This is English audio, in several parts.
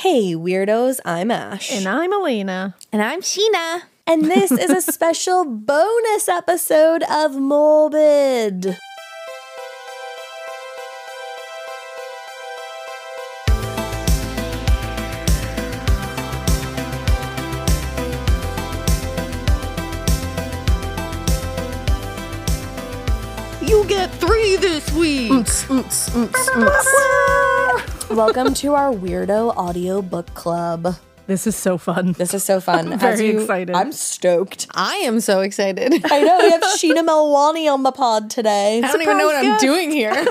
Hey, Weirdos, I'm Ash. And I'm Elena. And I'm Sheena. And this is a special bonus episode of Morbid. You get 3 this week. Welcome to our Weirdo Audiobook Club. This is so fun. This is so fun. I'm very excited. I'm stoked. I am so excited. I know, we have Sheena Melwani on the pod today. I don't even know what I'm doing here.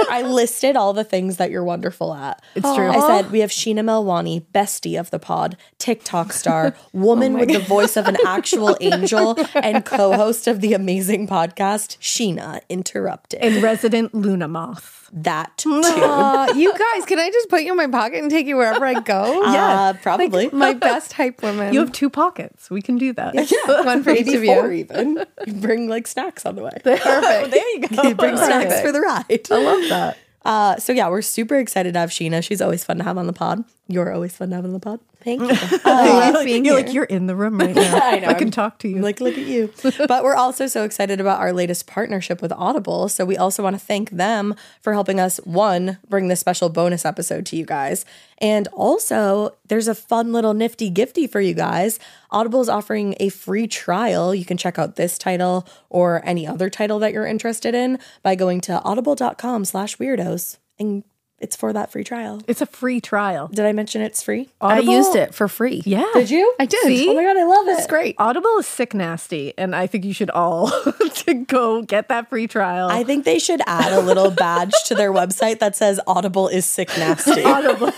I listed all the things that you're wonderful at. It's true. I said we have Sheena Melwani, bestie of the pod, TikTok star, woman with the voice of an actual angel, and co-host of the amazing podcast, Sheena Interrupted. And resident Luna Moth. That too. You guys, can I just put you in my pocket and take you wherever I go? Yeah, probably. Like, my best hype woman. You have 2 pockets. We can do that. Yeah, one for each maybe of 4 you. even. You bring like snacks on the way. Perfect. There you go. You bring snacks for the ride. I love that. So yeah, we're super excited to have Sheena. She's always fun to have on the pod. You're always fun to have on the pod. Thank you. You're in the room right now. I know. I can talk to you. Like, look at you. But we're also so excited about our latest partnership with Audible. So we also want to thank them for helping us, one, bring this special bonus episode to you guys. And also, there's a fun little nifty gifty for you guys. Audible is offering a free trial. You can check out this title or any other title that you're interested in by going to audible.com/weirdos. And it's for that free trial. It's a free trial. Did I mention it's free? Audible, I used it for free. Yeah. Did you? I did. See? Oh my God, I love it. It's great. Audible is sick nasty, and I think you should all to go get that free trial. I think they should add a little badge to their website that says Audible is sick nasty. Audible.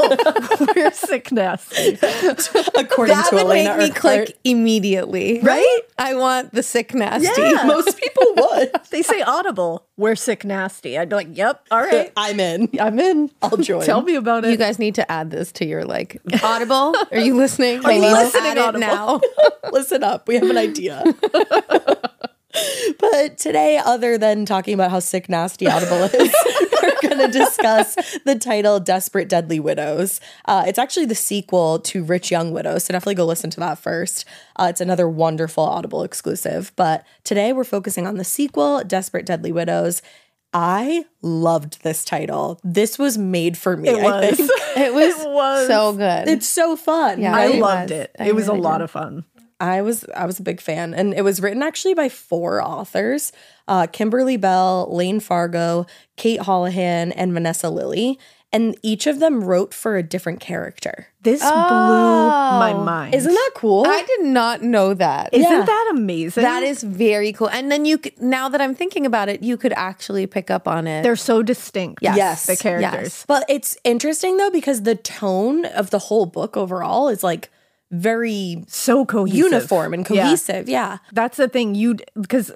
We're sick nasty. According That to would Elena make me Urquhart. click immediately. Right? I want the sick nasty. Yeah. Most people would. They say Audible. We're sick nasty. I'd be like, yep, all right. I'm in. I'm in. I'll join. Tell me about it. You guys need to add this to your Audible. Are you listening? Are you listening, Add it Audible? now. Listen up. We have an idea. But today, other than talking about how sick nasty Audible is, we're going to discuss the title Desperate Deadly Widows. It's actually the sequel to Rich Young Widows, so definitely go listen to that first. It's another wonderful Audible exclusive. But today we're focusing on the sequel, Desperate Deadly Widows. I loved this title. This was made for me, I think. It was so good. It's so fun. Yeah, I right? it loved was. it. I It was a really lot did. of fun. I was a big fan, and it was written actually by 4 authors: Kimberly Bell, Lane Fargo, Kate Holohan, and Vanessa Lilly. And each of them wrote for a different character. This blew my mind. Isn't that cool? I did not know that. Isn't Yeah. that amazing? That is very cool. And then now that I'm thinking about it, you could actually pick up on it. They're so distinct. Yes. The characters. Yes. But it's interesting though, because the tone of the whole book overall is like very So cohesive. uniform and Yeah. cohesive. Yeah. That's the thing. Because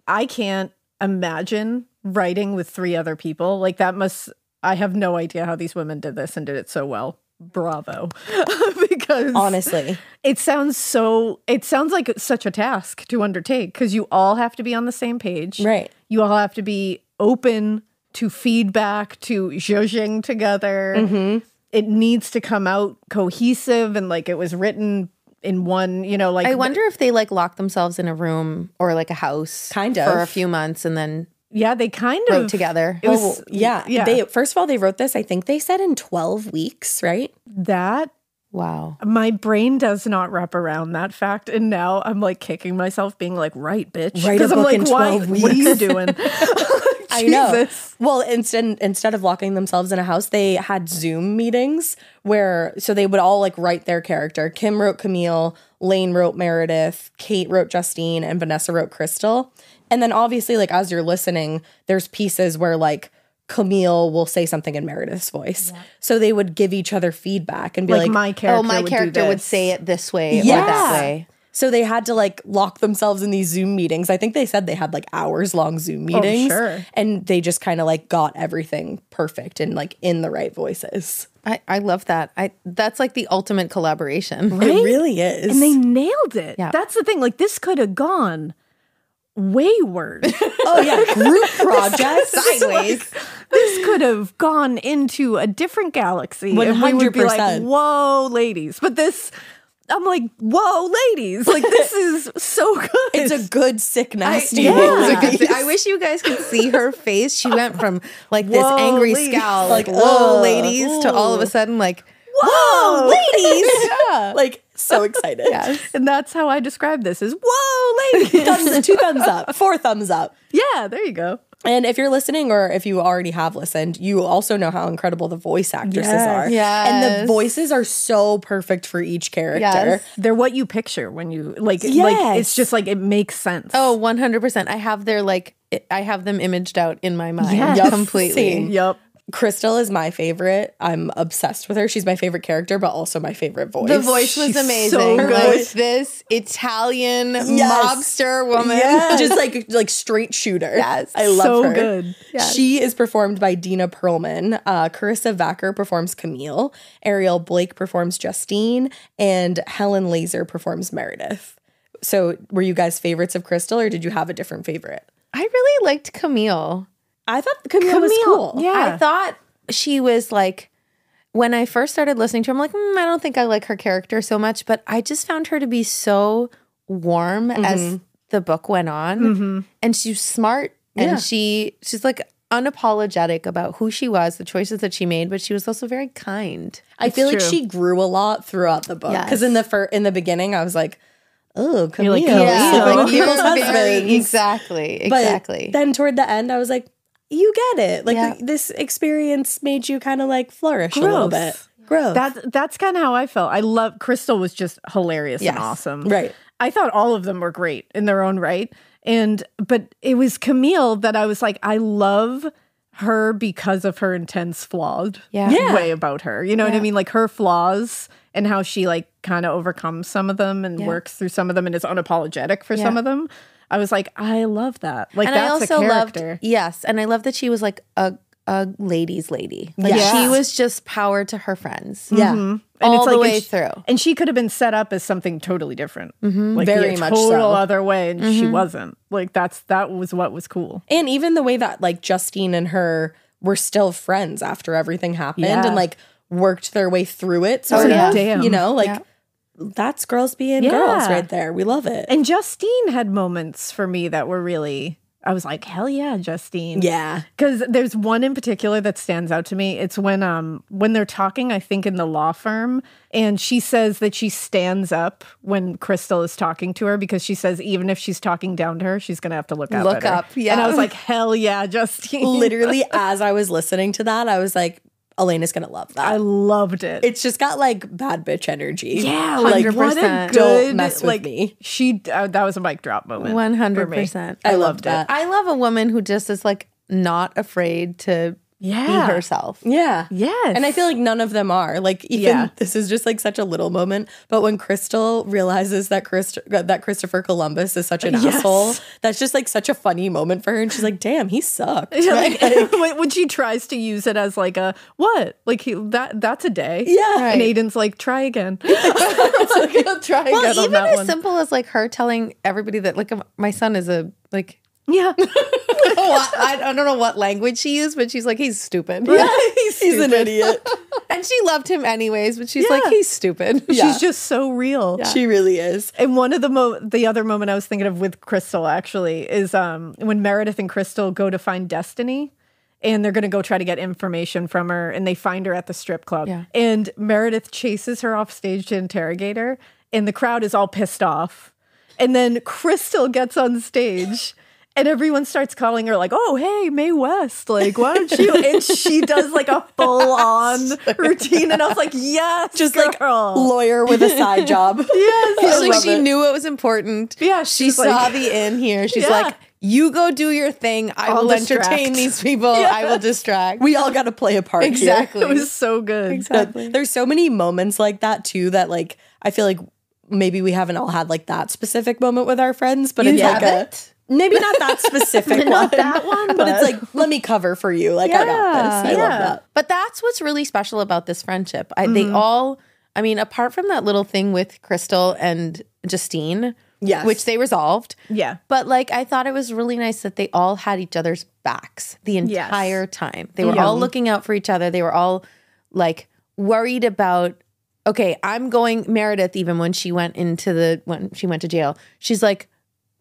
I can't imagine writing with 3 other people. Like I have no idea how these women did this and did it so well. Bravo. Because Honestly. it sounds like such a task to undertake because you all have to be on the same page. Right. You all have to be open to feedback, to judging together. Mm-hmm. It needs to come out cohesive and like it was written in one, like I wonder if they locked themselves in a room or a house Kind of. for a few months and then yeah, they kind wrote of together. It was Yeah. yeah. First of all, they wrote this, I think they said in 12 weeks, right? that Wow. my brain does not wrap around that fact, and now I'm like kicking myself, being like, "Right, bitch," Write a 'Cause I'm book like, in 12 What are you weeks. doing? I know. Jesus. Well, instead of locking themselves in a house, they had Zoom meetings so they would all write their character. Kim wrote Camille, Lane wrote Meredith, Kate wrote Justine, and Vanessa wrote Crystal. And then obviously, as you're listening, there's pieces where Camille will say something in Meredith's voice. Yeah. So they would give each other feedback and be like, my character. my would character do would this. say it this way or Yeah. that way. So they had to lock themselves in these Zoom meetings. I think they said they had hours long Zoom meetings. sure. And they just kind of got everything perfect and in the right voices. I love that. That's the ultimate collaboration. Right? It really is. And they nailed it. Yeah. That's the thing. This could have gone wayward. Oh yeah, group projects. Sideways. this could have gone into a different galaxy. And we would be like, 100%. whoa, ladies. But this, I'm like, whoa, ladies. Like, this is so good. It's a good, sick, nasty. I wish you guys could see her face. She went from like this Whoa, angry ladies. scowl, Like, like, whoa, ugh, ladies, to all of a sudden, like, whoa, ladies. Yeah. Like, so excited. And that's how I describe this is, whoa, ladies. 2 thumbs up, 4 thumbs up. Yeah, there you go. And if you're listening or if you already have listened, you also know how incredible the voice actresses are. Yes. And the voices are so perfect for each character. Yes. They're what you picture when you like Yes. it's just like it makes sense. Oh, 100%. I have their I have them imaged out in my mind Yes. completely. Same. Yep. Crystal is my favorite. I'm obsessed with her. She's my favorite character, but also my favorite voice. The voice was She's amazing. so Like good. this Italian Yes. mobster woman. Yeah. Just like straight shooter. Yes. I love So her. good. She is performed by Dina Perlman. Carissa Vacker performs Camille. Ariel Blake performs Justine. And Helen Laser performs Meredith. So were you guys favorites of Crystal or did you have a different favorite? I really liked Camille. I thought Camille was cool. Yeah. I thought she was like, when I first started listening to her, I'm like, I don't think I like her character so much, but I just found her to be so warm as the book went on. And she's smart and she's like unapologetic about who she was, the choices that she made, but she was also very kind. I feel like true. she grew a lot throughout the book. Yes. Because in the beginning, I was like, oh, Camille. like, Camille. sleeping with Camille's people's very- husbands. Exactly. But then toward the end, I was like, you get it. Like Yeah. this experience made you kind of like flourish a little bit. Growth. That's kind of how I felt. I love Crystal was just hilarious Yes. and awesome. Right. I thought all of them were great in their own right. But it was Camille that I was like, I love her because of her intense flawed Yeah. way about her. You know what I mean? Like her flaws and how she like kind of overcomes some of them and works through some of them and is unapologetic for some of them. I was like, I love that. Like And that's I also a character. loved, yes, and I love that she was like a lady's lady. Like Yes. she was just power to her friends. Yeah. And All the and way she- through. And she could have been set up as something totally different. Like Very the much total so. other way. And she wasn't. Like that was what was cool. And even the way that like Justine and her were still friends after everything happened Yeah. and like worked their way through it. So Damn. you know, like Yeah. that's girls being Yeah. girls right there. We love it. And Justine had moments for me that were really, I was like, hell yeah, Justine. Yeah. Because there's one in particular that stands out to me. It's when they're talking, I think, in the law firm, and she says that she stands up when Crystal is talking to her because she says even if she's talking down to her, she's gonna have to look up. Look at her. up, yeah. And I was like, hell yeah, Justine. Literally, as I was listening to that, I was like, Elena's gonna love that. I loved it. It's just got like bad bitch energy. Yeah, like like what a 100%. good, Don't mess with like, me. She that was a mic drop moment. 100%. I loved that. I love a woman who just is like not afraid to Yeah. be herself. Yeah. Yes. And I feel like none of them are. Like even Yeah. this is just like such a little moment, but when Crystal realizes that Christopher Columbus is such an Yes. asshole, that's just like such a funny moment for her and she's like, "Damn, he sucked." Yeah, Right? like, when she tries to use it as like a what? Like that's a day. Yeah. And Right. Aiden's like, try again. I'll try Well, again on even that as one. simple as like her telling everybody that like my son is a like Yeah. I don't know what language she used, but she's like, he's stupid. He's an idiot. And she loved him anyways, but she's like, he's stupid. Yeah. She's just so real. She really is. And one of the other moment I was thinking of with Crystal actually is when Meredith and Crystal go to find Destiny. And they're going to go try to get information from her. And they find her at the strip club. Yeah. And Meredith chases her off stage to interrogate her. And the crowd is all pissed off. And then Crystal gets on stage. And everyone starts calling her like, oh, hey, Mae West. Like, why don't you? And she does like a full-on routine. And I was like, yes, Just girl. like lawyer with a side job. Yes. It's I like love she it. knew it was important. Yeah, She she's saw like- the in here. She's Yeah. like, you go do your thing. I I'll will distract. entertain these people. I will distract. We all got to play a part Exactly. It was so good. Exactly. There's so many moments like that too that like I feel like maybe we haven't all had like that specific moment with our friends, but it's like haven't? maybe not that specific Not one, that one, but it's like let me cover for you. Like I got this. I love that. But that's what's really special about this friendship. They all, I mean, apart from that little thing with Crystal and Justine, Yes. which they resolved. Yeah. But like, I thought it was really nice that they all had each other's backs the entire time. They were all looking out for each other. They were all like worried about, okay, I'm going, Meredith, even when she went to jail, she's like,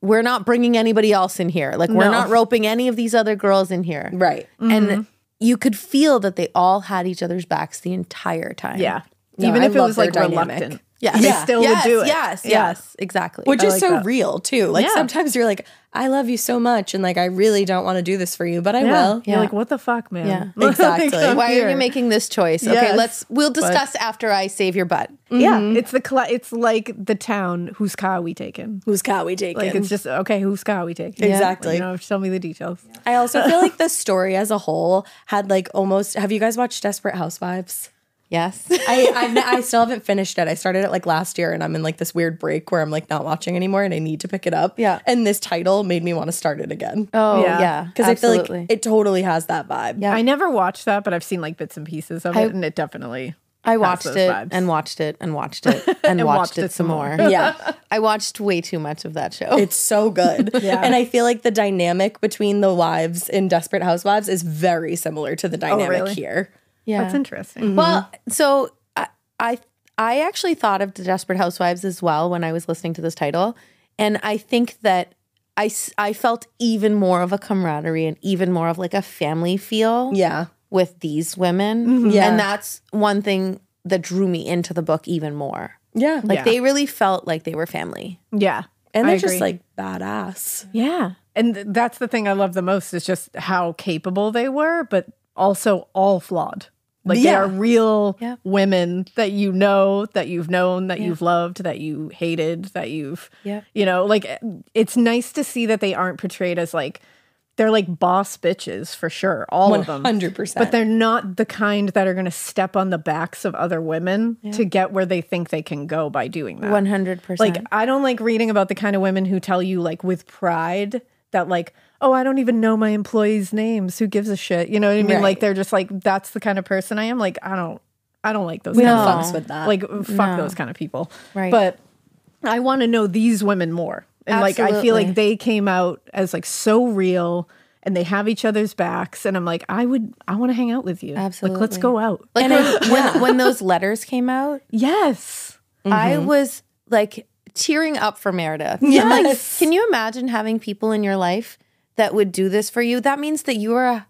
we're not bringing anybody else in here. Like, we're not roping any of these other girls in here. Right. And you could feel that they all had each other's backs the entire time. Yeah. No, Even I if it love was their like dynamic. reluctant. Yeah. They still would do it. Yes, exactly. Which is like so that. real too. Like Yeah. sometimes you're like, I love you so much and like I really don't want to do this for you, but I will. You're like, what the fuck, man? Yeah. Exactly. Like, I'm Why here. are you making this choice? Okay, Yes. we'll discuss after I save your butt. Yeah, it's it's like the town. Whose car we taking? Whose car we taking? Like it's just okay. Whose car we taking? Exactly. Tell me the details. I also feel like the story as a whole had like almost. Have you guys watched Desperate Housewives? Yes. I still haven't finished it. I started it like last year and I'm in like this weird break where I'm like not watching anymore and I need to pick it up. Yeah. And this title made me want to start it again. Oh, Yeah. yeah. Because I feel like it totally has that vibe. Yeah. I never watched that, but I've seen like bits and pieces of it, and it definitely. I has watched those it vibes. and watched it and watched it and watched it some more. Yeah. I watched way too much of that show. It's so good. Yeah. And I feel like the dynamic between the wives in Desperate Housewives is very similar to the dynamic really? here. Yeah. That's interesting. Well, so I actually thought of the Desperate Housewives as well when I was listening to this title. And I think that I felt even more of a camaraderie and even more of like a family feel Yeah. with these women. Yeah. And that's one thing that drew me into the book even more. Yeah. Like they really felt like they were family. Yeah, and I they're agree. just like badass. Yeah. And that's the thing I love the most is just how capable they were, but also all flawed. Like they Yeah. are real Yeah. women that you know, that you've known, that you've loved, that you hated, that you've, Yeah. like it's nice to see that they aren't portrayed as like, they're like boss bitches for sure, all of them. 100%. But they're not the kind that are going to step on the backs of other women to get where they think they can go by doing that. 100%. Like, I don't like reading about the kind of women who tell you, like, with pride that, like, oh, I don't even know my employees' names. Who gives a shit? You know what I mean? Right. Like, they're just like, that's the kind of person I am. Like, I don't like those we kind don't of fucks with that. like, fuck those kind of people. Right. But I want to know these women more. And, like, I feel Absolutely. like they came out as, like, so real and they have each other's backs. And I'm like, I want to hang out with you. Absolutely. Like, let's go out. like when those letters came out, Yes. I was like tearing up for Meredith. I'm like, Yes. can you imagine having people in your life that would do this for you? That means that you are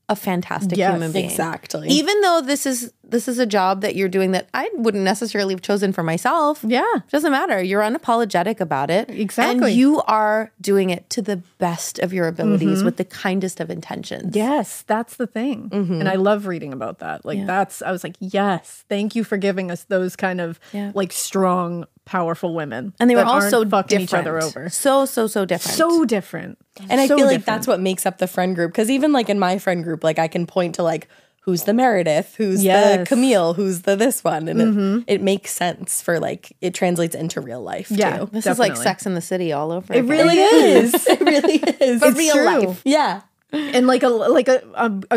a fantastic Yes, human being. Exactly. Even though this is a job that you're doing that I wouldn't necessarily have chosen for myself. Yeah. Doesn't matter. You're unapologetic about it. Exactly. And you are doing it to the best of your abilities with the kindest of intentions. Yes, that's the thing. And I love reading about that. Like I was like, yes, thank you for giving us those kind of like strong, powerful women. And they were that all aren't so fucking different. each other over. So different. So different. And I So feel like different. that's what makes up the friend group. Because even like in my friend group, like I can point to like who's the Meredith, who's the Yes. Camille, who's the this one. And it makes sense for like, it translates into real life Yeah. too. This is like Definitely. Sex in the City all over It again. really is. It really is. But It's real true. life. Yeah. And like a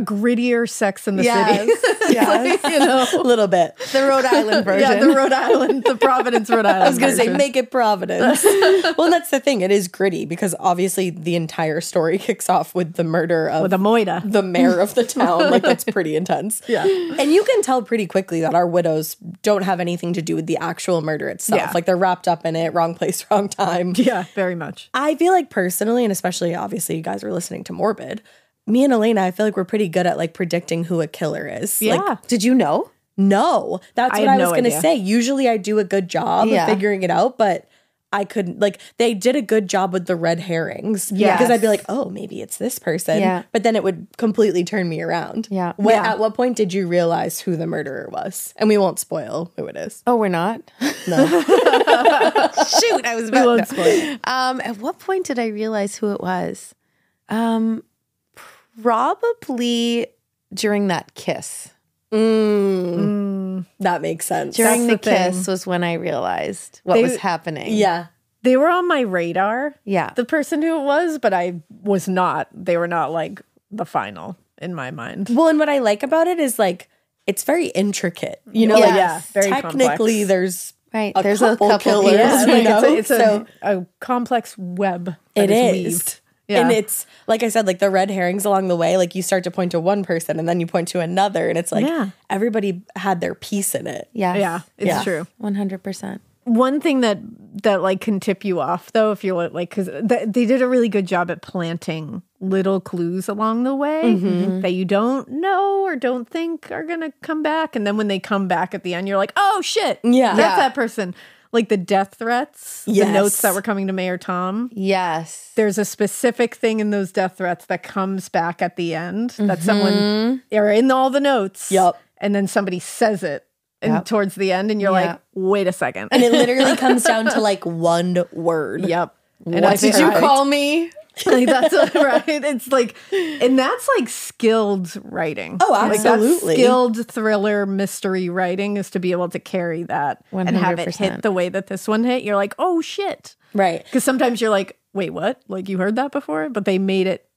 grittier Sex in the Yes. City. Yes. You know. A little bit. The Rhode Island version. Yeah, the Rhode Island, the Providence, Rhode Island. I was going to say, version. make it Providence. Well, and that's the thing. It is gritty because obviously the entire story kicks off with the murder of with a moida. the mayor of the town. Like, that's pretty intense. Yeah. And you can tell pretty quickly that our widows don't have anything to do with the actual murder itself. Yeah. Like, they're wrapped up in it, wrong place, wrong time. Yeah, very much. I feel like personally, and especially obviously you guys are listening to Morbid, me and Elena, I feel like we're pretty good at like predicting who a killer is. Yeah. Like, Did you know? no, that's I what had I was no going to idea. say. Usually I do a good job Yeah. of figuring it out, but I couldn't, like, they did a good job with the red herrings. Yes. Because I'd be like, oh, maybe it's this person. Yeah. But then it would completely turn me around. Yeah. At what point did you realize who the murderer was? And we won't spoil who it is. Oh, we're not? No. Shoot, I was about won't to. spoil. At what point did I realize who it was? Probably during that kiss. That makes sense. During the That's the thing. kiss was when I realized what They- was happening. Yeah. They were on my radar. Yeah. The person who it was, but I was not. They were not like the final in my mind. Well, and what I like about it is like, it's very intricate. You know, Yes. like, Yeah, very technically complex. there's Right. a There's a couple couple killers. Yeah, you like know? it's a complex web. That It is. weaved. Yeah. And it's, like I said, like the red herrings along the way, like you start to point to one person and then you point to another. And it's like everybody had their piece in it. Yes. Yeah, it's true. 100%. One thing that like can tip you off though, if you're like, because they did a really good job at planting little clues along the way that you don't know or don't think are gonna come back, and then when they come back at the end, you're like, oh shit, that's that person. Like the death threats, the notes that were coming to Mayor Tom. Yes. There's a specific thing in those death threats that comes back at the end that someone, or in all the notes. Yep. And then somebody says it and towards the end, and you're like, wait a second. And it literally comes down to like one word. Yep. And what did you call me? Like that's right. It's like, and that's like skilled writing. Oh, Like absolutely. that's skilled thriller mystery writing is to be able to carry that 100%. and have it hit the way that this one hit. You're like, oh shit. Right. Because sometimes you're like, wait, what? Like you heard that before? But they made it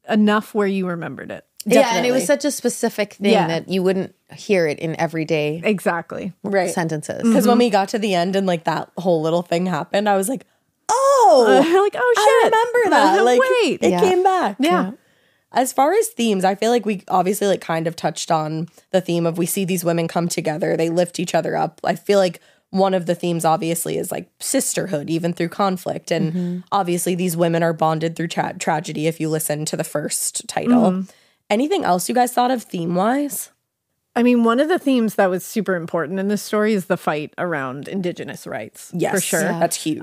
enough where you remembered it. Yeah, and it was such a specific thing Yeah. that you wouldn't hear it in everyday Exactly. Right. sentences. Because when we got to the end and like that whole little thing happened, I was like, Like, oh shit. I remember that. Like, wait. it came back. Yeah. As far as themes, I feel like we obviously like kind of touched on the theme of we see these women come together, they lift each other up. I feel like one of the themes obviously is like sisterhood, even through conflict. And obviously these women are bonded through tragedy if you listen to the first title. Anything else you guys thought of theme-wise? I mean, one of the themes that was super important in this story is the fight around Indigenous rights. Yes, for sure. That's huge.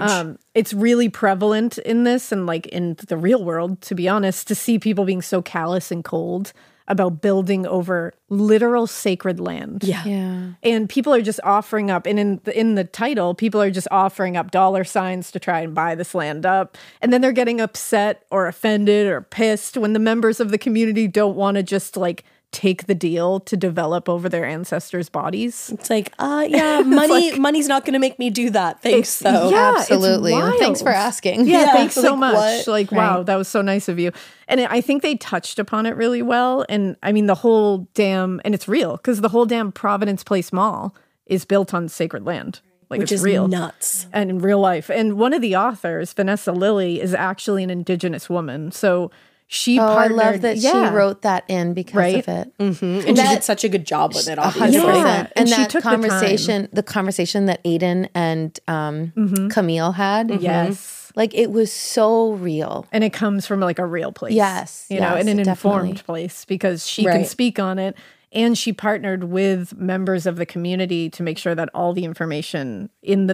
It's really prevalent in this and like in the real world, to be honest, to see people being so callous and cold about building over literal sacred land. Yeah. And people are just offering up, and in the title, people are just offering up dollar signs to try and buy this land up. And then they're getting upset or offended or pissed when the members of the community don't want to just like take the deal to develop over their ancestors' bodies. It's like, money's not going to make me do that. Thanks, though. Yeah, it's Absolutely. wild. Thanks for asking. Yeah, thanks so like, much. what? Like, wow, that was so nice of you. And I think they touched upon it really well. And I mean, the whole damn, and it's real, because the whole damn Providence Place Mall is built on sacred land. Like, Which it's is real. nuts. And in real life. And one of the authors, Vanessa Lilly, is actually an Indigenous woman. So she I partnered. love that she wrote that in because of it. And she did such a good job with it, obviously. 100%. Yeah. And And she that took the conversation, the conversation that Aiden and Camille had. Yes. Like it was so real. And it comes from like a real place. Yes, You know, yes, in an definitely. informed place, because she can speak on it. And she partnered with members of the community to make sure that all the information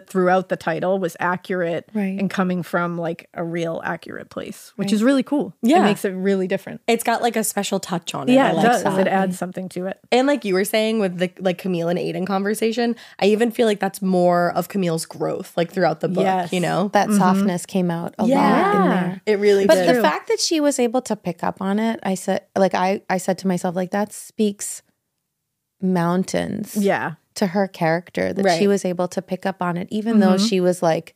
throughout the title was accurate and coming from like a real accurate place, which is really cool. Yeah. It makes it really different. It's got like a special touch on it. Yeah, I it like does. that. It adds something to it. And like you were saying with the like Camille and Aiden conversation, I even feel like that's more of Camille's growth like throughout the book, Yes. you know? That softness came out a lot in there. It really But did. the fact that she was able to pick up on it, I said to myself, like that speaks mountains Yeah. to her character, that Right. she was able to pick up on it, even though she was like,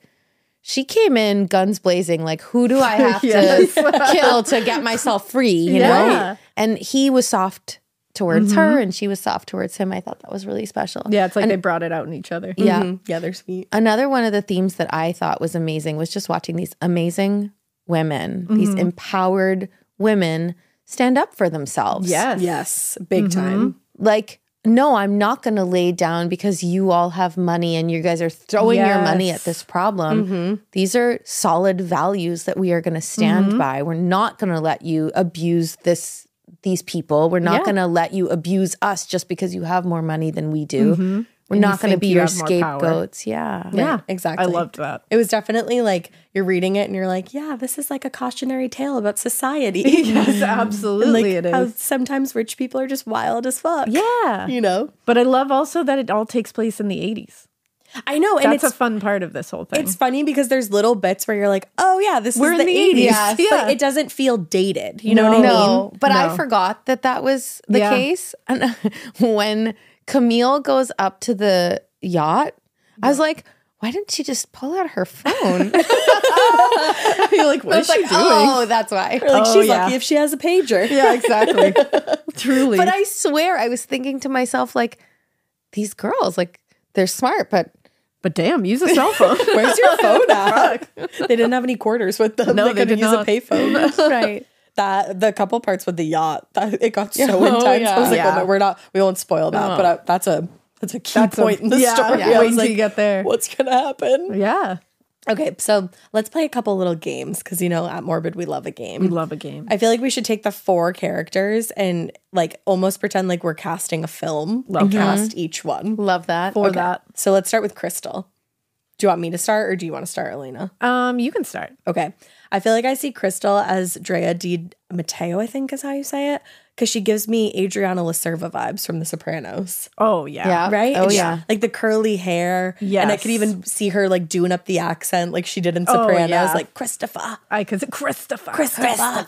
she came in guns blazing, like, who do I have to kill to get myself free, you Yeah. know? And he was soft towards her and she was soft towards him. I thought that was really special. Yeah, it's like they brought it out in each other. Yeah. Yeah, they're sweet. Another one of the themes that I thought was amazing was just watching these amazing women, these empowered women stand up for themselves. Yes. Yes, big time. Like, no, I'm not going to lay down because you all have money and you guys are throwing your money at this problem. These are solid values that we are going to stand by. We're not going to let you abuse these people. We're not going to let you abuse us just because you have more money than we do. We're not going to be your have more power. scapegoats. Yeah. Yeah, exactly. I loved that. It was definitely like you're reading it and you're like, yeah, this is like a cautionary tale about society. Yes, absolutely like it is. how sometimes rich people are just wild as fuck. Yeah. You know? But I love also that it all takes place in the 80s. I know. And That's it's a fun part of this whole thing. It's funny because there's little bits where you're like, oh yeah, this We're is in the the 80s. 80s. Yeah. But it doesn't feel dated. You know what I mean? No, but I No. forgot that was the Yeah. case. And when Camille goes up to the yacht, I was like, why didn't she just pull out her phone? You're like, what is she doing? Oh, that's why. Or like Oh, she's yeah. lucky if she has a pager. Yeah, exactly. Truly. But I swear, I was thinking to myself, like, these girls, like, they're smart, but But damn, use a cell phone. Where's your phone at? They didn't have any quarters with them. No, they they couldn't did use not. a payphone. Right. The couple parts with the yacht, it got so Oh, intense. yeah. I was like, Yeah. oh no, we won't spoil that. But that's a key point in the story. Yeah, I wait was till like, you get there. what's gonna happen? Yeah. Okay, so let's play a couple little games because at Morbid we love a game. We love a game. I feel like we should take the 4 characters and like almost pretend like we're casting a film and cast each one. Love that. For that. So let's start with Crystal. Do you want me to start or do you want to start, Elena? You can start. Okay. I feel like I see Crystal as Drea Di Matteo, I think is how you say it, because she gives me Adriana Lacerva vibes from The Sopranos. Oh, yeah. Yeah. Right? Oh, And yeah. like the curly hair. Yes. And I could even see her like doing up the accent like she did in Sopranos, yeah. like Christopher. I could say Christopher. Christopher.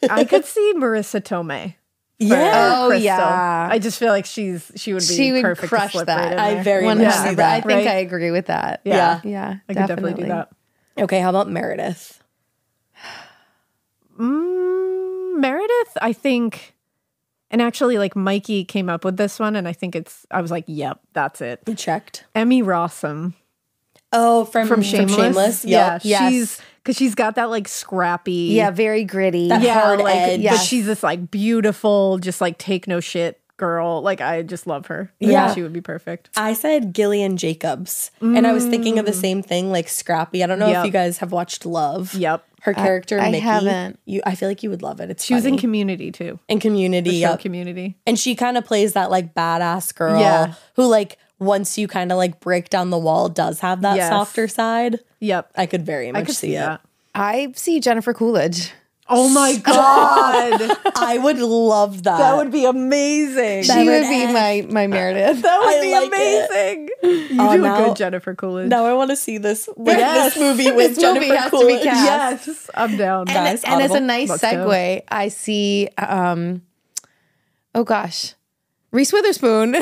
I could see Marissa Tomei. Yeah. Oh, Crystal. yeah. I just feel like she would be She would perfect crush to slip that. right in I there. very much 100%. see that. I think right? I agree with that. Yeah. Yeah. I could definitely do that. Okay, how about Meredith? Meredith, I think, and actually, like Mikey came up with this one, and I think I was like, yep, that's it. You checked. Emmy Rossum Oh, from Shameless. Yep. Yeah, Yes. because she's got that like scrappy, Yeah, very gritty. That hard like, edge. but Yes. she's this like beautiful, just like take no shit girl. Like I just love her. Yeah. She would be perfect. I said Gillian Jacobs, and I was thinking of the same thing, like scrappy. I don't know if Yep. you guys have watched Love. Yep. Her character, I Mickey. haven't. I feel like you would love it. It's She was in funny. Community too. in Community. The show Yep. Community. And she kind of plays that like badass girl Yeah. who like once you kind of like break down the wall does have that Yes. softer side. Yep. I could very much I could see it. that. I see Jennifer Coolidge. Oh my god, I would love that. that would be amazing. She would be my Meredith. That would I be like it. amazing. You Oh, do now- a good Jennifer Coolidge. Now I want to see this Yes. this movie with This movie Jennifer has to be Coolidge. cast. Yes, I'm down. Guys, And as a Audible. nice Let's go. segue, I see Reese Witherspoon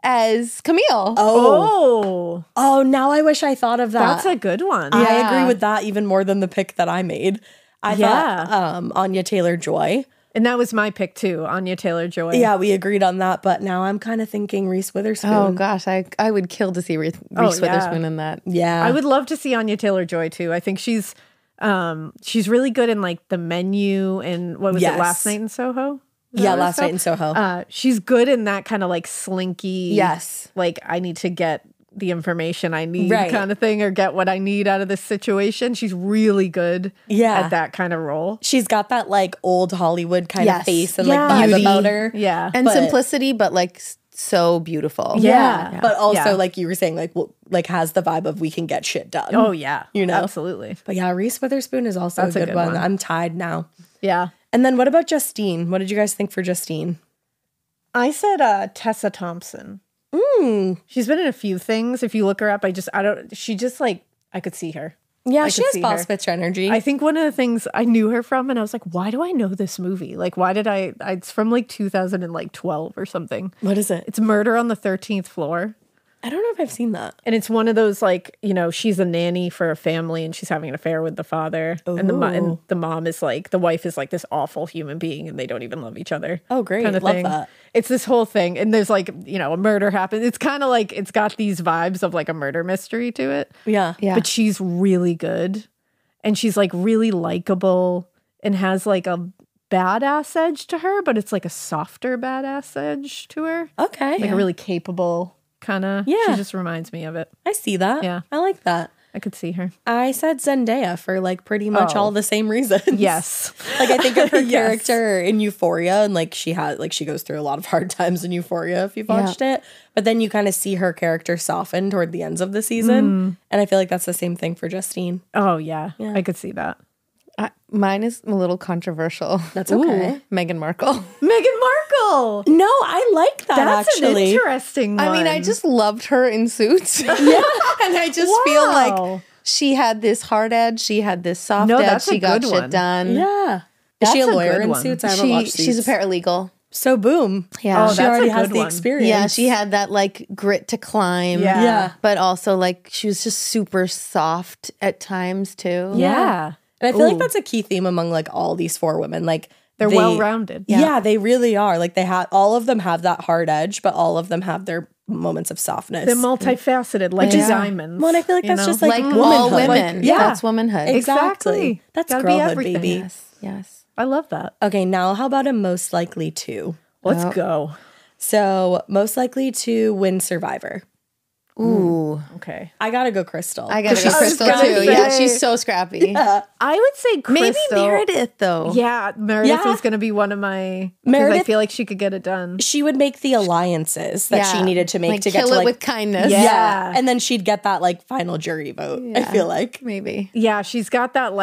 as Camille. Oh. Oh, now I wish I thought of that. That's a good one. I Yeah. agree with that even more than the pick that I made. I Yeah. thought Anya Taylor-Joy. And that was my pick too, Anya Taylor-Joy. Yeah, we agreed on that, but now I'm kind of thinking Reese Witherspoon. Oh gosh, I would kill to see Reese yeah. Witherspoon in that. Yeah. I would love to see Anya Taylor-Joy too. I think she's really good in like The Menu and what was Yes. it, Last Night in Soho? Yeah, Last Night in Soho. She's good in that kind of like slinky. Yes. Like I need to get the information I need Right. kind of thing, or get what I need out of this situation. She's really good Yeah. at that kind of role. She's got that like old Hollywood kind of Yes. face and Yeah. like vibe Beauty. about her. Yeah. And But- simplicity, but like so beautiful. Yeah. But also Yeah. like you were saying, like has the vibe of we can get shit done. Oh yeah. You know? Absolutely. But yeah, Reese Witherspoon is also That's a good one. I'm tied now. Yeah. And then what about Justine? What did you guys think for Justine? I said Tessa Thompson. She's been in a few things. If you look her up, she just like, I could see her. Yeah, I she could has see boss her. bitch energy. I think one of the things I knew her from, and I was like, why do I know this movie? Like, why did it's from like 2012 or something. What is it? It's Murder on the 13th Floor. I don't know if I've seen that. And it's one of those like, she's a nanny for a family and she's having an affair with the father. And the mom is like, the wife is like this awful human being and they don't even love each other. Oh, great. Kind of Love thing. that. It's this whole thing. And there's like, a murder happens. It's kind of like, it's got these vibes of like a murder mystery to it. Yeah. Yeah. But she's really good. And she's like really likable and has like a badass edge to her, but it's like a softer badass edge to her. Okay. Like a really capable kind of. Yeah. She just reminds me of it. I see that. Yeah. I like that. I could see her. I said Zendaya for like pretty much Oh. all the same reasons. Yes. Like I think of her Yes. character in Euphoria and like she goes through a lot of hard times in Euphoria if you've watched it. But then you kind of see her character soften toward the ends of the season. And I feel like that's the same thing for Justine. Oh, yeah. I could see that. Mine is a little controversial. That's okay. Meghan Markle. Meghan Markle. No, I like that That's actually. an interesting one. I mean, I just loved her in Suits. Yeah. And I just feel like Wow. she had this hard edge. She had this soft No, edge. that's a She got good shit one. done. Yeah. Is she a That's a lawyer good in one. Suits? I haven't watched She's a Suits. paralegal. So boom. Yeah. Oh, She that's already a has good the one. experience. Yeah, she had that like grit to climb. Yeah. But also like she was just super soft at times too. Yeah. And I feel like Ooh. that's a key theme among like all these four women. Like They're well-rounded. Yeah. They really are. Like all of them have that hard edge, but all of them have their moments of softness. They're multifaceted, like diamonds. Well, and I feel like that's just like all womanhood. women. Yeah. That's womanhood. Exactly. That's Gotta be girlhood, everything. baby. Yes. I love that. Okay, now how about a most likely to? Let's go. So most likely to win Survivor. Ooh. Okay. I gotta go Crystal. I gotta go I was Crystal gonna too. say- Yeah, she's so scrappy. I would say Crystal. Maybe Meredith though. Yeah, Meredith Yeah. is going to be one of my. Because I Meredith- feel like she could get it done. She would make the alliances that she needed to make like, to get kill to it like with kindness. Yeah. and then she'd get that like final jury vote. I feel like. Maybe. Yeah, she's got that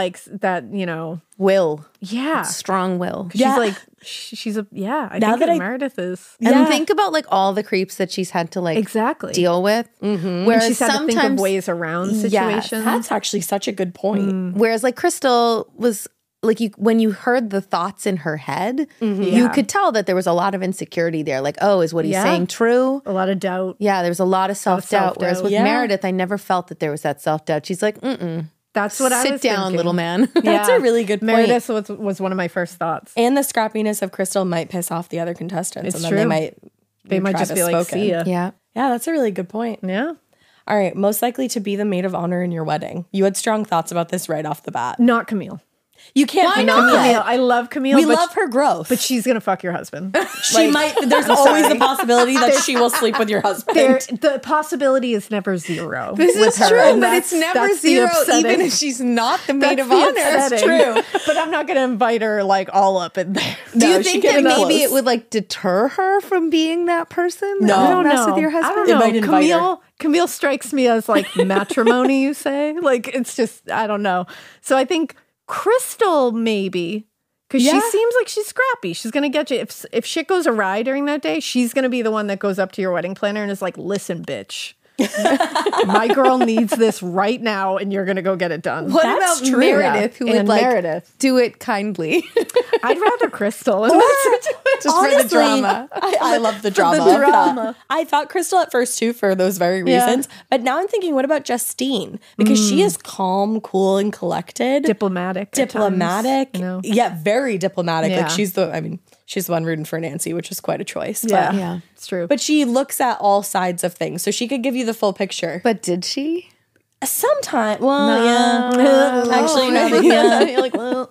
Will. Yeah, Strong will. she's like she's a I Now think that that I- Meredith is And think about like all the creeps that she's had to like exactly deal with. And Whereas she's had to think of sometimes, ways around Yes, situations. That's actually such a good point. whereas like Crystal was like when you heard the thoughts in her head, you Yeah. could tell that there was a lot of insecurity there. Like, oh, is what he's Yeah. saying true? A lot of doubt. Yeah, there was a lot of self-doubt. Whereas self-doubt. with Yeah. Meredith, I never felt that there was that self-doubt. She's like, That's what I sit was down, thinking. little man. That's a really good point. Meredith was one of my first thoughts. And the scrappiness of Crystal might piss off the other contestants. It's and then true. they might just be like, Travis-spoken. see ya. Yeah. Yeah, that's a really good point. Yeah. All right, most likely to be the maid of honor in your wedding. You had strong thoughts about this right off the bat. Not Camille. You can't pick Not Camille. Camille. I love Camille. We but love her growth. but she's gonna fuck your husband. she might. There's always the possibility that she will sleep with your husband. The possibility is never zero. This with is her, true, and but it's never that's the zero, upsetting- even if she's not the maid that's of the honor. upsetting. true. But I'm not gonna invite her like all up in there. Do No, you she think can that be maybe close. it would like deter her from being that person? That No. would I don't mess know. with your I husband? don't It might know. invite her. Camille strikes me as like matrimony. You say like it's just I don't know. So I think Crystal maybe. Because she seems like she's scrappy. She's going to get you. If shit goes awry during that day, she's going to be the one that goes up to your wedding planner and is like, listen, bitch. My girl needs this right now, and you're going to go get it done. What That's about true. Meredith, who would And like Meredith. do it kindly? I'd rather Crystal. in that situation. Just for the drama. I love the drama. the drama. I thought Crystal at first too for those very reasons. But now I'm thinking, what about Justine? Because she is calm, cool, and collected. Diplomatic. at Diplomatic. times, you know? Yeah, very diplomatic. Yeah. Like she's the one rooting for Nancy, which is quite a choice. Yeah. But, Yeah. It's true. but she looks at all sides of things. So she could give you the full picture. But did she? Sometime. Well, yeah. Actually, no. Yeah. You're like, well,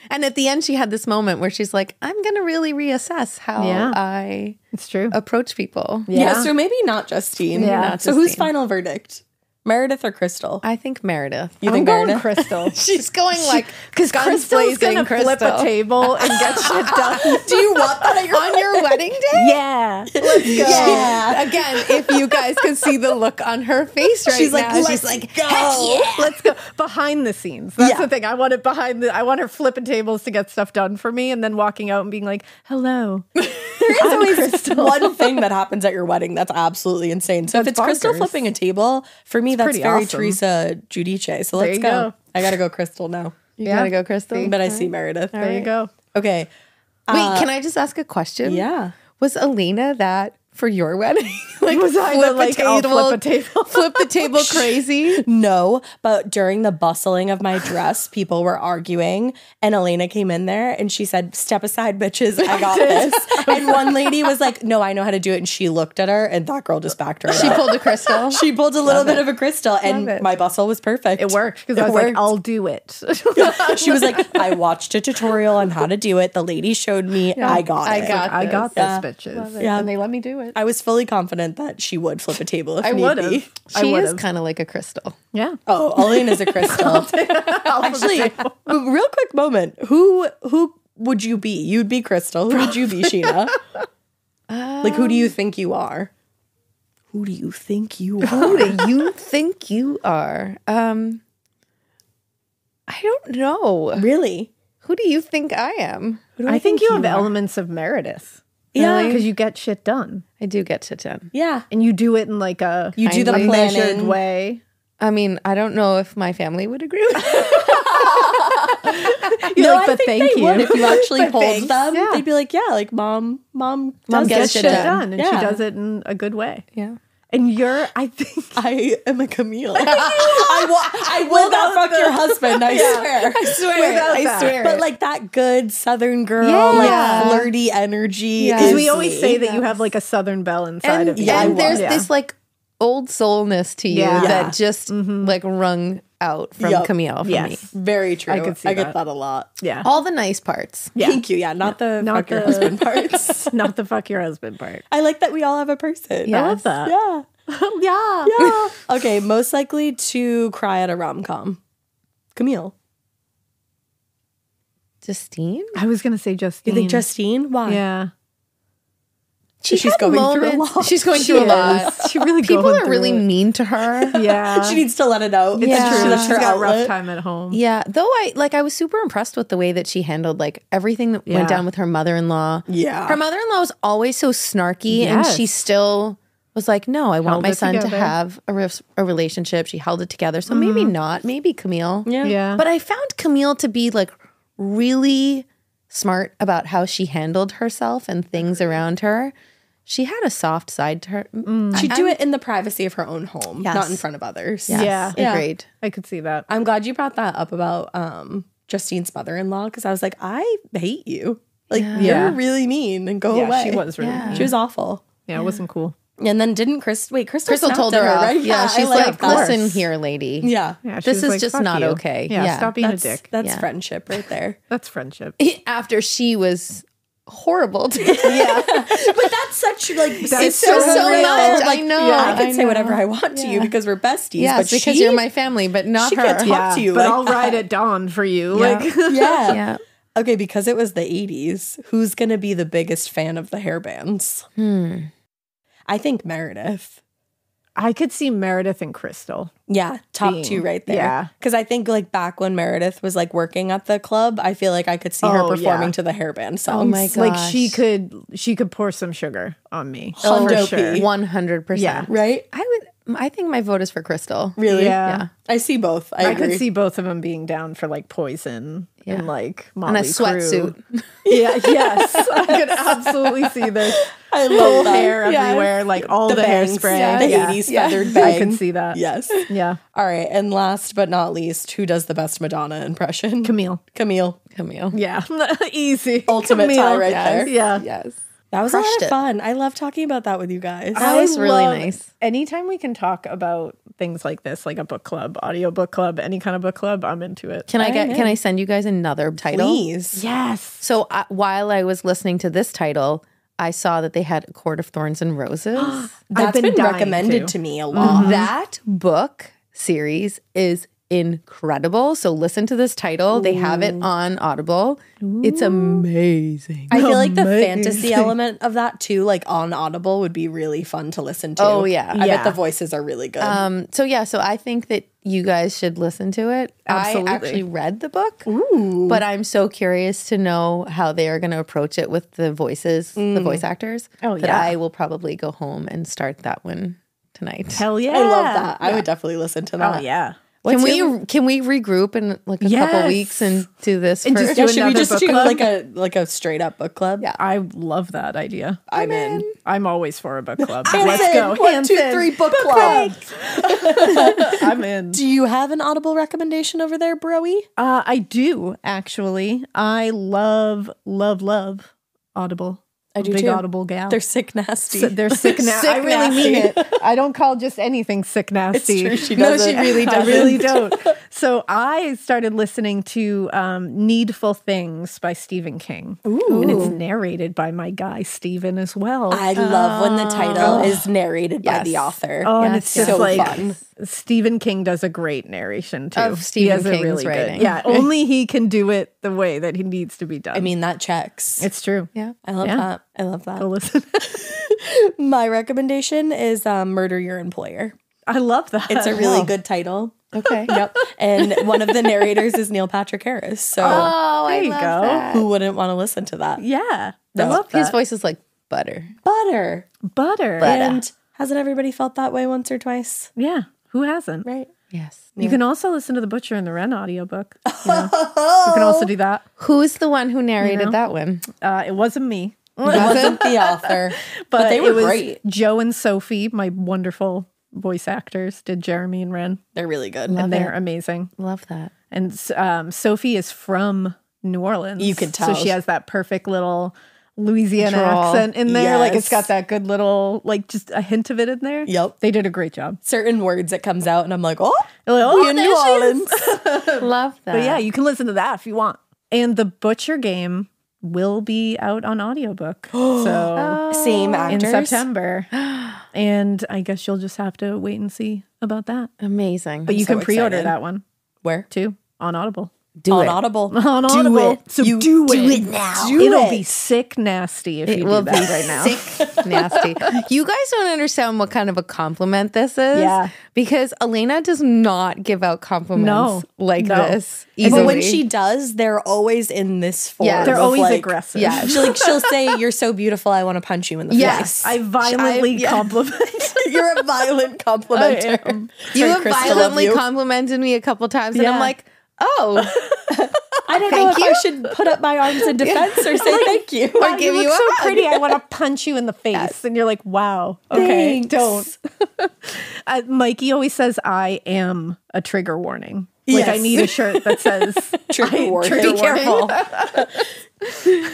and at the end, she had this moment where she's like, I'm going to really reassess how Yeah. I it's true. approach people. Yeah, so maybe not Justine. Yeah. Not So who's Justine. final verdict? Meredith or Crystal? I think Meredith. You I'm think going Meredith? Crystal. She's going like, Because guns Crystal's blazing, going to flip a Crystal. table and get shit done. Do you want that at your on your wedding day? Yeah. Let's go. Yeah. Again, if you guys could see the look on her face right She's like, now, let's she's like, go. Let's go behind the scenes. That's Yeah. the thing. I want it I want her flipping tables to get stuff done for me, and then walking out and being like, "Hello." There's always one thing that happens at your wedding that's absolutely insane. So if That's it's Crystal bonkers. flipping a table, for me, that's pretty very awesome. Teresa Giudice. So There let's you go. go. I got to go Crystal now. you Yeah. gotta go, Crystal. But I see Meredith. There you go. Okay. Wait, can I just ask a question? Yeah. Was Elena that for your wedding? Like, Was I the, like, I'll flip a table? flip the table crazy? No, but during the bustling of my dress, people were arguing, and Elena came in there and she said, "Step aside, bitches, I got this." And one lady was like, "No, I know how to do it." And she looked at her, and that girl just backed her She up. pulled a Crystal. She pulled a little bit of a Crystal, and it. my bustle was perfect. It worked because I It was like, worked. "I'll do it." She was like, "I watched a tutorial on how to do it. The lady showed me. I got it. I got this, Yeah. bitches. Yeah. And they let me do it. I was fully confident that she would flip a table if I need would be. have. I She would is have. kind of like a crystal. Yeah. Oh, Elena's a crystal. Actually, a real quick moment. Who would you be? You'd be Crystal. Who would you be, Sheena? Like, who do you think you are? Who do you think you are? Who do you think you are? I don't know. Really? Who do you think I am? Who do I think you have are? elements of Meredith. Yeah. Because you get shit done. I do get shit done. Yeah. And you do it in like a You do the Kindly measured planning. way. I mean, I don't know if my family would agree with that. You're No, like, I but think thank they you. would if you actually But told thanks. them. Yeah. They'd be like, "Yeah, like mom Mom does gets get shit shit done. And she Yeah. does it in a good way. Yeah. And I think I am a Camille. I will not fuck your husband, I swear. I swear. But like that good Southern girl, Yeah. like flirty energy. because is we always me. say that you have like a Southern belle inside of you. And there's this like old soulness to you Yeah. that just like rung out from Yup. Camille for me. Very true. I could see I get that. that a lot. Yeah. All the nice parts. Yeah. Thank you. Yeah, not the Not fuck your the- husband parts. Not the fuck your husband part. I like that we all have a person. Yeah. I love that. Yeah. Yeah. Yeah. Okay, most likely to cry at a rom-com. Camille. Justine? I was going to say Justine. You think Justine? Why? Yeah. She's had going through a moments- lot. She's going through a lot. She really People going are through really it. mean to her. Yeah. She needs to let it out. It's Yeah. true. That's She's her got a rough outlet. time at home. Yeah, though I was super impressed with the way that she handled like everything that Yeah. went down with her mother-in-law. Yeah. Her mother-in-law was always so snarky and Yes. she still was like, "No, I want Held my it son to together. have a relationship." She held it together. So maybe not, maybe Camille. Yeah. Yeah. But I found Camille to be like really smart about how she handled herself and things around her. She had a soft side to her. She'd do it in the privacy of her own home, Yes. not in front of others. Yes, Yeah. Yeah. agreed. I could see that. I'm glad you brought that up about Justine's mother-in-law because I was like, I hate you. Like, Yeah. Yeah. you're really mean and go Yeah, away. she was really Yeah. mean. She was awful. Yeah, it wasn't cool. And then didn't Crystal Crystal snapped told at her off. right? Yeah, I she's like like, that. "Listen here, lady. Yeah. Yeah, she This was is like, just "Fuck not you." okay." Yeah, Yeah. stop being a That's, dick. that's Yeah. friendship right there. That's friendship. After she was horrible to Yeah. But that's such like That's so real. much. Like, I know. I can I say whatever know. I want to you Yeah. because we're besties. Yes, but because she, you're my family, but not she her. can't talk Yeah, to you but like I'll ride that. at dawn for you. Yeah. Like, Yeah. Yeah. Okay, because it was the 80s, who's going to be the biggest fan of the hair bands? I think Meredith. I could see Meredith and Crystal. Yeah, top Being- two right there. yeah. Because I think like back when Meredith was like working at the club, I feel like I could see her Oh, performing yeah. to the hairband songs. Oh my god. Like she could pour some sugar on me. Hundo for P. sure. 100%. Yeah. Right? I think my vote is for Crystal. Really? Yeah. I see both. I I agree. could see both of them being down for like Poison Yeah. and like And Motley a sweatsuit. Crue. Yeah, yes. I could absolutely see this. I love Full that. hair Yes. everywhere, like all the, bangs, hairspray. the Yeah. 80s Yeah. feathered I bang. can see that. Yes. Yeah. All right. And last but not least, who does the best Madonna impression? Camille. Camille. Camille. Yeah. Easy. Ultimate Camille. tie right Yes. there. Yeah. Yes. That was a lot Crushed of it. fun. I love talking about that with you guys. That was really love- nice. Anytime we can talk about things like this, like a book club, audiobook club, any kind of book club, I'm into it. Can am. I send you guys another title? Please. Yes. So while I was listening to this title, I saw that they had A Court of Thorns and Roses. That's been been dying recommended to. to me a lot. That book series is incredible. So listen to this title. They have it on Audible. It's amazing. I feel like the fantasy element of that too, like on Audible, would be really fun to listen to. Oh, yeah. I Yeah. bet the voices are really good. So I think that you guys should listen to it. Absolutely. I actually read the book, but I'm so curious to know how they are going to approach it with the voices, the voice actors. Oh, that yeah. I will probably go home and start that one tonight. Hell yeah. I love that. I would definitely listen to that. Oh, yeah. Can we regroup in like a couple Yes. weeks and do this And first? just Yeah, do should we another just book do club? like a straight up book club? Yeah. I love that idea. I'm in. I'm always for a book club. Hands Let's in. go. 1, Hands 2, in. 3, book club. I'm in. Do you have an Audible recommendation over there, Broy? I do, actually. I love Audible. I do Big too. Audible gal. They're sick nasty. They're sick now. Sick I really mean nasty. it. I don't call just anything sick nasty. true, she No, doesn't. she really I doesn't. I really don't. So I started listening to Needful Things by Stephen King. Ooh. And it's narrated by my guy, Stephen, as well. I love when the title is narrated by Yes. the author. Oh, and Yes, it's just so like fun. Stephen King does a great narration too. Of He Stephen has a King's really good- writing. Yeah, only he can do it the way that he needs to be done. I mean, that checks. it's true. Yeah. I love Yeah. that. I love that. Go listen. My recommendation is Murder Your Employer. I love that. It's a really good title. Okay. Yep. And one of the narrators is Neil Patrick Harris. So Oh, There I you love go. that. who wouldn't want to listen to that? Yeah, No. I love that. His voice is like butter. Butter. Butter. And hasn't everybody felt that way once or twice? Yeah, who hasn't? Right. Yes. You can also listen to The Butcher and the Wren audiobook. You know? You can also do that. Who's the one who narrated that one? It wasn't me. wasn't the author. But they were it was great. Joe and Sophie, my wonderful voice actors, did Jeremy and Ren. They're really good. And they're amazing. Love that. And Sophie is from New Orleans. You can tell. So she has that perfect little Louisiana Drawl. accent in there. Like, it's Yes. got that good little, like, just a hint of it in there. Yep. They did a great job. Certain words that comes out, and I'm like, oh, You're like, we in New Orleans. Love that. But yeah, you can listen to that if you want. And The Butcher Game will be out on audiobook. So Same actors. in September. And I guess you'll just have to wait and see about that. Amazing. But you so can pre-order excited. that one Where? too on Audible. do On it. Audible. On Audible. it. So You do do it. it now. It'll Do be it. sick nasty if It you will do be that right now. sick, nasty. You guys don't understand what kind of a compliment this is. Yeah. Because Elena does not give out compliments like No. this But easily. when she does, they're always in this form. Yeah. They're of, always like, aggressive. Yeah. She'll say, "You're so beautiful. I want to punch you in the Yes. face." I violently compliment. You're a violent complimenter. I am. you Sorry, have Chris, I love violently you. complimented me a couple times, and I'm Yeah. like, oh, I don't know Thank if you. I should put up my arms in defense or say thank you. Or give you you look a so hug. pretty. I want to punch you in the face. And you're like, wow. Okay, Thanks. don't. Mikey always says, I am a trigger warning. Like, I Yes. need a shirt that says Trigger warning. trigger Be warning. careful.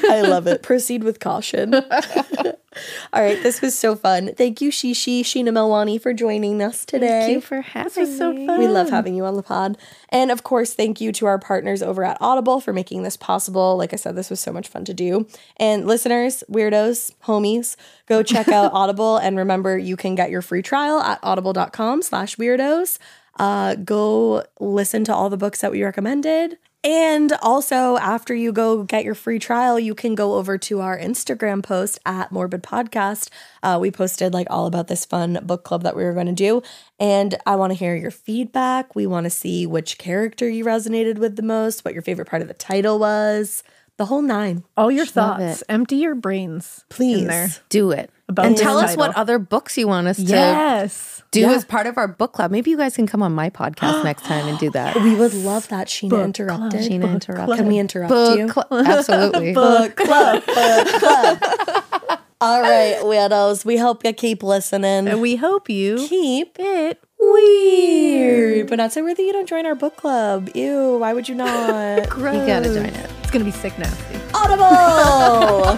I love it. Proceed with caution. All right, this was so fun. Thank you, Sheena Melwani, for joining us today. thank you for having This was so me. fun. We love having you on the pod. And of course, thank you to our partners over at Audible for making this possible. Like I said, this was so much fun to do. And listeners, weirdos, homies, go check out Audible. And remember, you can get your free trial at audible.com/weirdos. Go listen to all the books that we recommended. And also, after you go get your free trial, you can go over to our Instagram post at Morbid Podcast. We posted like all about this fun book club that we were going to do. And I want to hear your feedback. We want to see which character you resonated with the most, what your favorite part of the title was, the whole nine. All your Love thoughts. it. Empty your brains. Please. In there. Do it. About and this tell us what title. other books you want us to Yes. do as part of our book club. Maybe you guys can come on my podcast next time and do that. We would love that. Sheena Book interrupted. Sheena Book interrupted. club. Can we interrupt you? Book club. Absolutely. Book club. Book club. All right, weirdos. We hope you keep listening. And we hope you keep it weird, but not so weird that you don't join our book club. Ew, why would you not? You gotta join it. It's going to be sick nasty. Audible!